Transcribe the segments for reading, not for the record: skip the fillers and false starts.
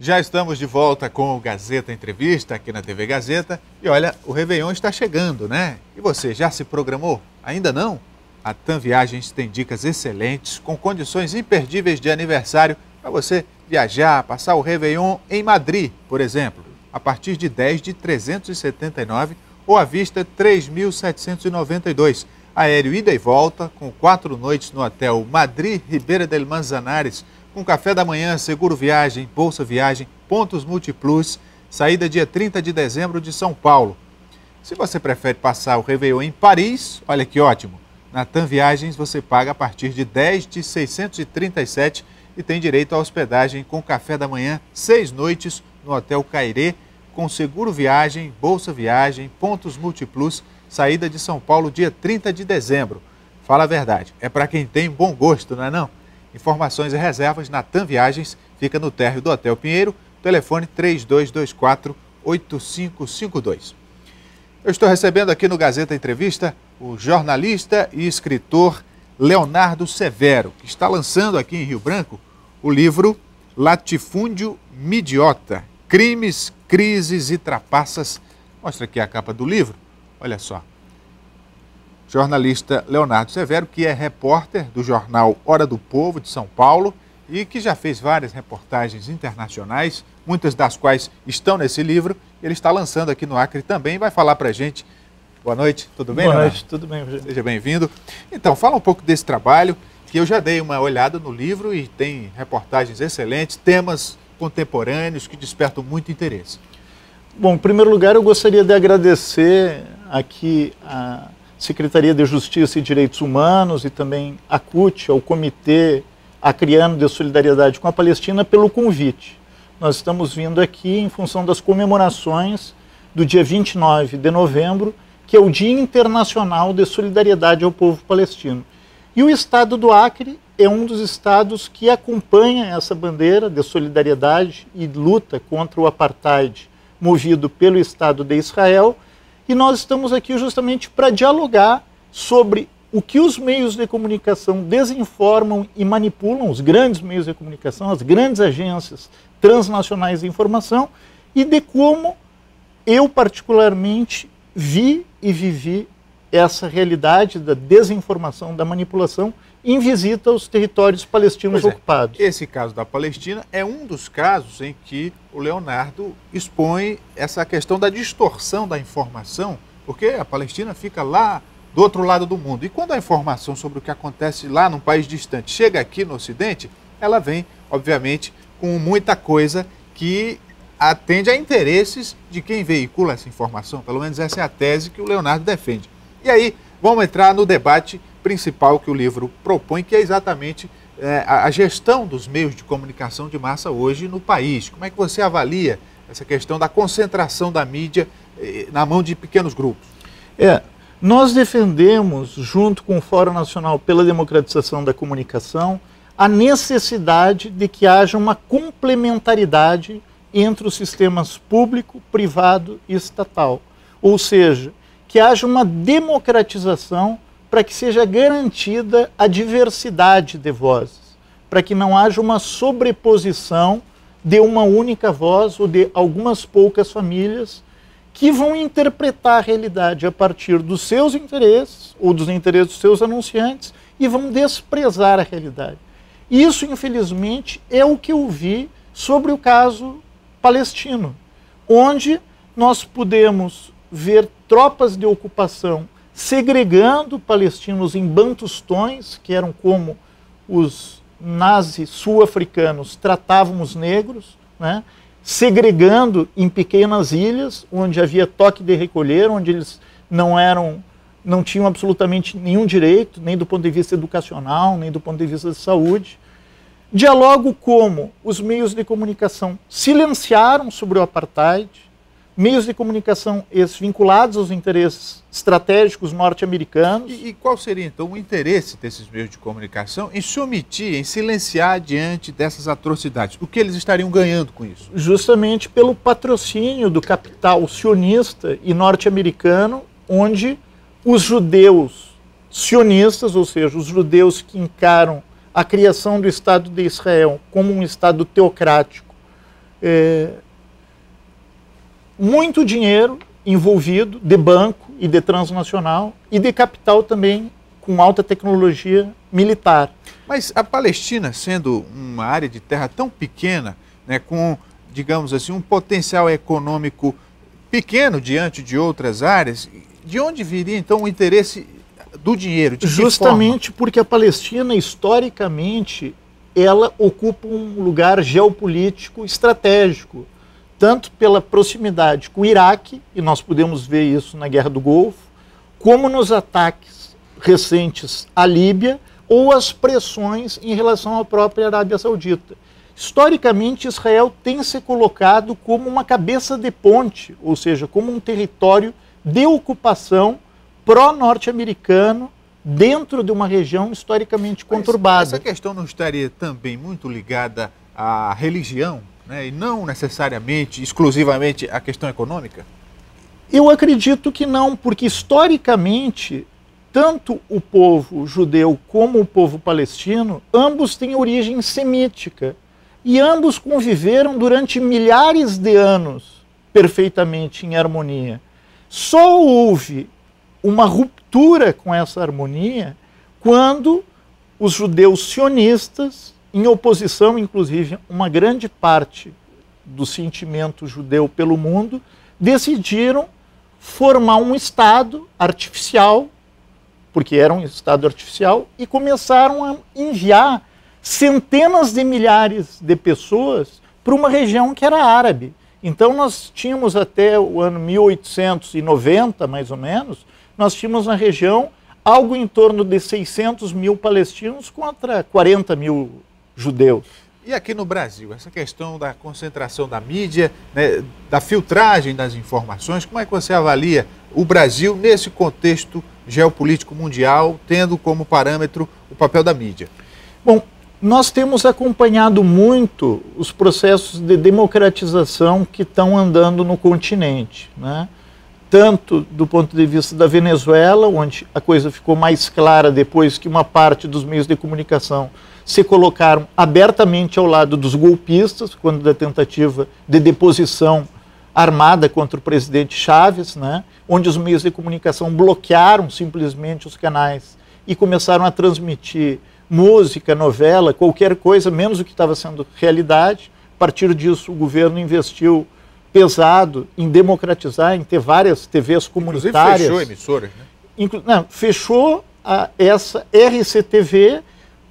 Já estamos de volta com o Gazeta Entrevista aqui na TV Gazeta. E olha, o Réveillon está chegando, né? E você, já se programou? Ainda não? A TAM Viagens tem dicas excelentes, com condições imperdíveis de aniversário para você viajar, passar o Réveillon em Madrid, por exemplo. A partir de 10 de 379 ou à vista 3.792. Aéreo ida e volta, com 4 noites no hotel Madrid Ribeira del Manzanares, com café da manhã, seguro viagem, bolsa viagem, pontos Multiplus, saída dia 30 de dezembro de São Paulo. Se você prefere passar o Réveillon em Paris, olha que ótimo. Na TAM Viagens você paga a partir de 10 de 637 e tem direito à hospedagem com café da manhã, 6 noites no Hotel Cairê, com seguro viagem, bolsa viagem, pontos Multiplus, saída de São Paulo dia 30 de dezembro. Fala a verdade, é para quem tem bom gosto, não é não? Informações e reservas na TAM Viagens, fica no térreo do Hotel Pinheiro, telefone 3224-8552. Eu estou recebendo aqui no Gazeta Entrevista o jornalista e escritor Leonardo Severo, que está lançando aqui em Rio Branco o livro Latifúndio Midiota, Crimes, Crises e Trapaças. Mostra aqui a capa do livro, olha só. Jornalista Leonardo Severo, que é repórter do jornal Hora do Povo de São Paulo e que já fez várias reportagens internacionais, muitas das quais estão nesse livro. Ele está lançando aqui no Acre também, vai falar para a gente. Boa noite, tudo bem, Boa Leonardo? noite, tudo bem, Rogério. Seja bem-vindo. Então, fala um pouco desse trabalho, que eu já dei uma olhada no livro e tem reportagens excelentes, temas contemporâneos que despertam muito interesse. Bom, em primeiro lugar, eu gostaria de agradecer aqui a Secretaria de Justiça e Direitos Humanos e também a CUT, ao Comitê Acreano de Solidariedade com a Palestina, pelo convite. Nós estamos vindo aqui em função das comemorações do dia 29 de novembro, que é o Dia Internacional de Solidariedade ao Povo Palestino. E o estado do Acre é um dos estados que acompanha essa bandeira de solidariedade e luta contra o apartheid movido pelo Estado de Israel. E nós estamos aqui justamente para dialogar sobre o que os meios de comunicação desinformam e manipulam, os grandes meios de comunicação, as grandes agências transnacionais de informação, e de como eu particularmente vi e vivi essa realidade da desinformação, da manipulação, em visita aos territórios palestinos ocupados. Esse caso da Palestina é um dos casos em que o Leonardo expõe essa questão da distorção da informação, porque a Palestina fica lá do outro lado do mundo. E quando a informação sobre o que acontece lá num país distante chega aqui no Ocidente, ela vem, obviamente, com muita coisa que atende a interesses de quem veicula essa informação. Pelo menos essa é a tese que o Leonardo defende. E aí, vamos entrar no debate principal que o livro propõe, que é exatamente a gestão dos meios de comunicação de massa hoje no país. Como é que você avalia essa questão da concentração da mídia na mão de pequenos grupos? Nós defendemos, junto com o Fórum Nacional pela Democratização da Comunicação, a necessidade de que haja uma complementaridade entre os sistemas público, privado e estatal. Ou seja, que haja uma democratização para que seja garantida a diversidade de vozes, para que não haja uma sobreposição de uma única voz ou de algumas poucas famílias que vão interpretar a realidade a partir dos seus interesses ou dos interesses dos seus anunciantes e vão desprezar a realidade. Isso, infelizmente, é o que eu vi sobre o caso palestino, onde nós pudemos ver tropas de ocupação segregando palestinos em bantustões, que eram como os nazis sul-africanos tratavam os negros, né? Segregando em pequenas ilhas, onde havia toque de recolher, onde eles não tinham absolutamente nenhum direito, nem do ponto de vista educacional, nem do ponto de vista de saúde. Dialogo como os meios de comunicação silenciaram sobre o apartheid, meios de comunicação esses vinculados aos interesses estratégicos norte-americanos. E qual seria, então, o interesse desses meios de comunicação em se omitir, em silenciar diante dessas atrocidades? O que eles estariam ganhando com isso? Justamente pelo patrocínio do capital sionista e norte-americano, onde os judeus sionistas, ou seja, os judeus que encaram a criação do Estado de Israel como um Estado teocrático, muito dinheiro envolvido de banco e de transnacional e de capital também com alta tecnologia militar. Mas a Palestina, sendo uma área de terra tão pequena, né, com, digamos assim, um potencial econômico pequeno diante de outras áreas, de onde viria então o interesse do dinheiro? Justamente porque a Palestina, historicamente, ela ocupa um lugar geopolítico estratégico, tanto pela proximidade com o Iraque, e nós podemos ver isso na Guerra do Golfo, como nos ataques recentes à Líbia ou as pressões em relação à própria Arábia Saudita. Historicamente, Israel tem se colocado como uma cabeça de ponte, ou seja, como um território de ocupação pró-norte-americano dentro de uma região historicamente conturbada. Essa questão não estaria também muito ligada à religião, né, e não necessariamente, exclusivamente, à questão econômica? Eu acredito que não, porque historicamente, tanto o povo judeu como o povo palestino, ambos têm origem semítica. E ambos conviveram durante milhares de anos perfeitamente em harmonia. Só houve uma ruptura com essa harmonia quando os judeus sionistas, em oposição, inclusive, a uma grande parte do sentimento judeu pelo mundo, decidiram formar um Estado artificial, porque era um Estado artificial, e começaram a enviar centenas de milhares de pessoas para uma região que era árabe. Então nós tínhamos até o ano 1890, mais ou menos, nós tínhamos na região algo em torno de 600 mil palestinos contra 40 mil judeus. E aqui no Brasil, essa questão da concentração da mídia, né, da filtragem das informações, como é que você avalia o Brasil nesse contexto geopolítico mundial, tendo como parâmetro o papel da mídia? Bom, nós temos acompanhado muito os processos de democratização que estão andando no continente, né? Tanto do ponto de vista da Venezuela, onde a coisa ficou mais clara depois que uma parte dos meios de comunicação se colocaram abertamente ao lado dos golpistas, quando da tentativa de deposição armada contra o presidente Chávez, né? Onde os meios de comunicação bloquearam simplesmente os canais e começaram a transmitir música, novela, qualquer coisa, menos o que estava sendo realidade. A partir disso, o governo investiu pesado em democratizar, em ter várias TVs comunitárias. Inclusive fechou emissoras, né? Não, fechou essa RCTV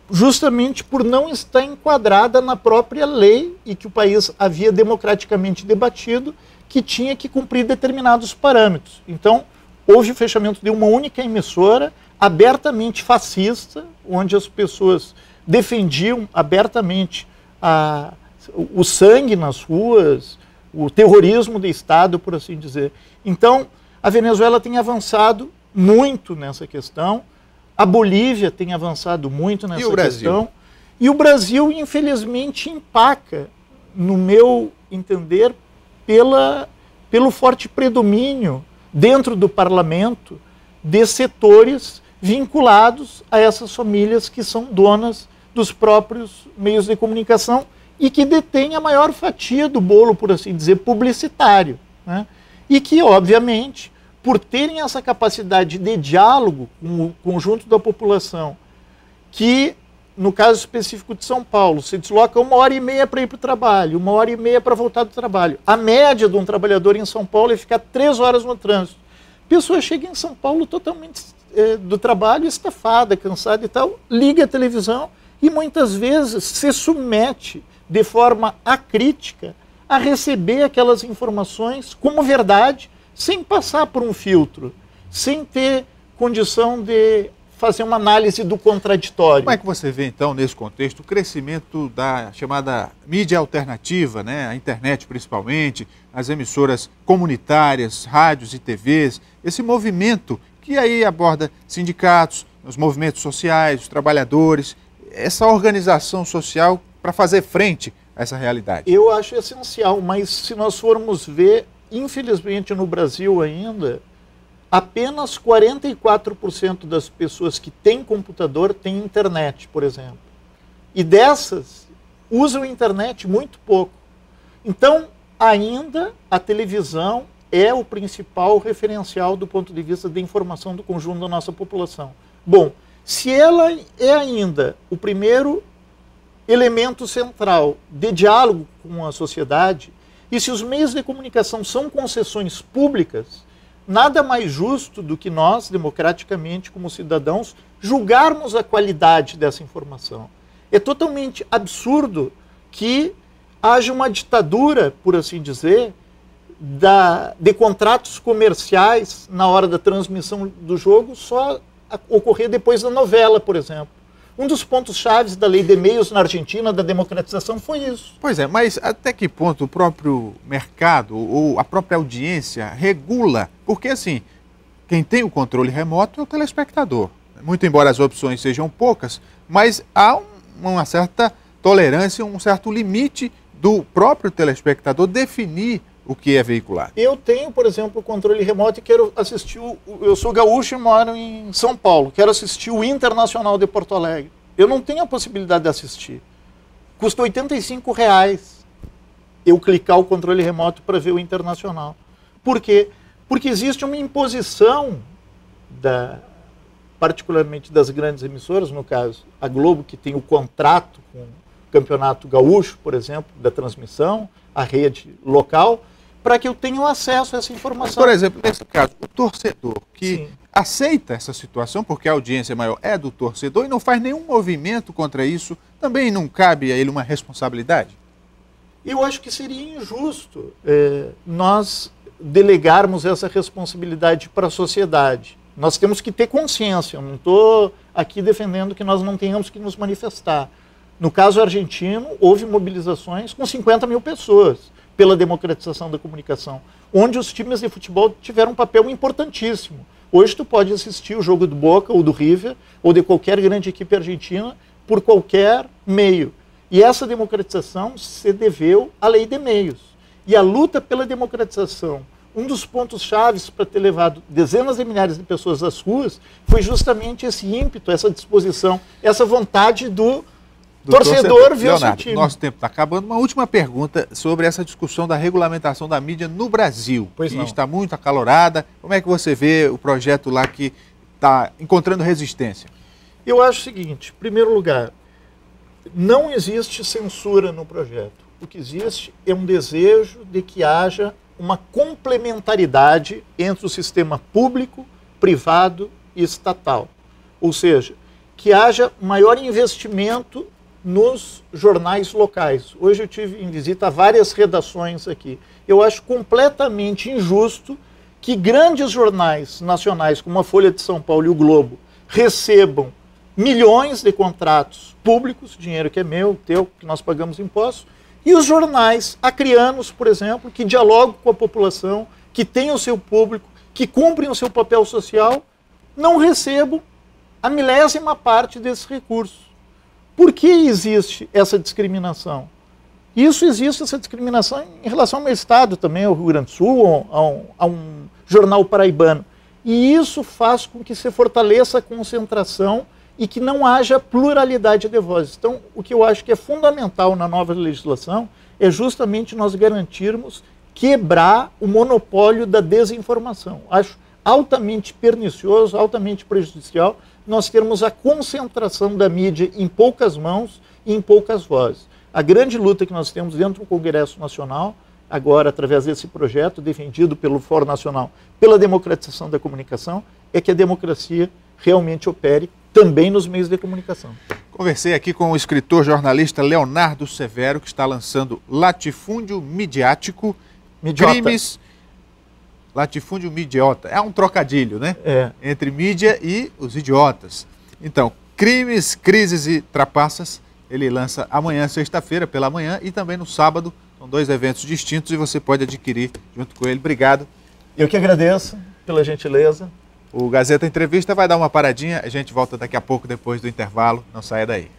justamente por não estar enquadrada na própria lei e que o país havia democraticamente debatido, que tinha que cumprir determinados parâmetros. Então, houve o fechamento de uma única emissora, abertamente fascista, onde as pessoas defendiam abertamente o sangue nas ruas, o terrorismo de Estado, por assim dizer. Então, a Venezuela tem avançado muito nessa questão, a Bolívia tem avançado muito nessa questão, e o Brasil, infelizmente, empaca, no meu entender, pelo forte predomínio dentro do parlamento de setores vinculados a essas famílias que são donas dos próprios meios de comunicação e que detêm a maior fatia do bolo, por assim dizer, publicitário, né? E que, obviamente, por terem essa capacidade de diálogo com o conjunto da população, que, no caso específico de São Paulo, se desloca 1h30 para ir para o trabalho, 1h30 para voltar do trabalho. A média de um trabalhador em São Paulo é ficar 3 horas no trânsito. A pessoa chega em São Paulo totalmente do trabalho, estafada, cansada e tal, liga a televisão e muitas vezes se submete de forma acrítica a receber aquelas informações como verdade, sem passar por um filtro, sem ter condição de fazer uma análise do contraditório. Como é que você vê, então, nesse contexto, o crescimento da chamada mídia alternativa, né? A internet principalmente, as emissoras comunitárias, rádios e TVs, esse movimento que aí aborda sindicatos, os movimentos sociais, os trabalhadores, essa organização social para fazer frente a essa realidade? Eu acho essencial, mas se nós formos ver, infelizmente no Brasil ainda, apenas 44% das pessoas que têm computador têm internet, por exemplo. E dessas, usam a internet muito pouco. Então, ainda a televisão é o principal referencial do ponto de vista da informação do conjunto da nossa população. Bom, se ela é ainda o primeiro elemento central de diálogo com a sociedade, e se os meios de comunicação são concessões públicas, nada mais justo do que nós, democraticamente, como cidadãos, julgarmos a qualidade dessa informação. É totalmente absurdo que haja uma ditadura, por assim dizer, de contratos comerciais na hora da transmissão do jogo só ocorrer depois da novela, por exemplo. Um dos pontos chaves da lei de meios na Argentina, da democratização, foi isso. Pois é, mas até que ponto o próprio mercado ou a própria audiência regula? Porque, assim, quem tem o controle remoto é o telespectador. Muito embora as opções sejam poucas, mas há uma certa tolerância, um certo limite do próprio telespectador definir o que é veiculado. Eu tenho, por exemplo, o controle remoto e quero assistir, eu sou gaúcho e moro em São Paulo, quero assistir o Internacional de Porto Alegre. Eu não tenho a possibilidade de assistir. Custa R$85 eu clicar o controle remoto para ver o Internacional. Por quê? Porque existe uma imposição, particularmente das grandes emissoras, no caso a Globo, que tem o contrato com o Campeonato Gaúcho, por exemplo, da transmissão, a rede local, para que eu tenha acesso a essa informação. Por exemplo, nesse caso, o torcedor que aceita essa situação, porque a audiência maior é do torcedor e não faz nenhum movimento contra isso, também não cabe a ele uma responsabilidade? Eu acho que seria injusto nós delegarmos essa responsabilidade para a sociedade. Nós temos que ter consciência, eu não estou aqui defendendo que nós não tenhamos que nos manifestar. No caso argentino, houve mobilizações com 50 mil pessoas pela democratização da comunicação, onde os times de futebol tiveram um papel importantíssimo. Hoje tu pode assistir o jogo do Boca ou do River ou de qualquer grande equipe argentina por qualquer meio. E essa democratização se deveu à lei de meios. E a luta pela democratização, um dos pontos chaves para ter levado dezenas de milhares de pessoas às ruas, foi justamente esse ímpeto, essa disposição, essa vontade do torcedor ver o seu time. Nosso tempo está acabando. Uma última pergunta sobre essa discussão da regulamentação da mídia no Brasil, que está muito acalorada. Como é que você vê o projeto lá que está encontrando resistência? Eu acho o seguinte, em primeiro lugar, não existe censura no projeto. O que existe é um desejo de que haja uma complementaridade entre o sistema público, privado e estatal. Ou seja, que haja maior investimento nos jornais locais. Hoje eu tive em visita a várias redações aqui. Eu acho completamente injusto que grandes jornais nacionais, como a Folha de São Paulo e o Globo, recebam milhões de contratos públicos, dinheiro que é meu, teu, que nós pagamos impostos, e os jornais acrianos, por exemplo, que dialogam com a população, que têm o seu público, que cumprem o seu papel social, não recebam a milésima parte desses recursos. Por que existe essa discriminação? Isso existe, essa discriminação, em relação ao meu estado também, ao Rio Grande do Sul, a um jornal paraibano. E isso faz com que se fortaleça a concentração e que não haja pluralidade de vozes. Então, o que eu acho que é fundamental na nova legislação é justamente nós garantirmos quebrar o monopólio da desinformação. Acho altamente pernicioso, altamente prejudicial nós termos a concentração da mídia em poucas mãos e em poucas vozes. A grande luta que nós temos dentro do Congresso Nacional, agora através desse projeto defendido pelo Fórum Nacional pela democratização da comunicação, é que a democracia realmente opere também nos meios de comunicação. Conversei aqui com o escritor jornalista Leonardo Severo, que está lançando Latifúndio Midiático, Crimes... Latifúndio Midiota. É um trocadilho, né? Entre mídia e os idiotas. Então, Crimes, Crises e Trapaças, ele lança amanhã, sexta-feira, pela manhã, e também no sábado. São 2 eventos distintos e você pode adquirir junto com ele. Obrigado. Eu que agradeço pela gentileza. O Gazeta Entrevista vai dar uma paradinha. A gente volta daqui a pouco, depois do intervalo. Não saia daí.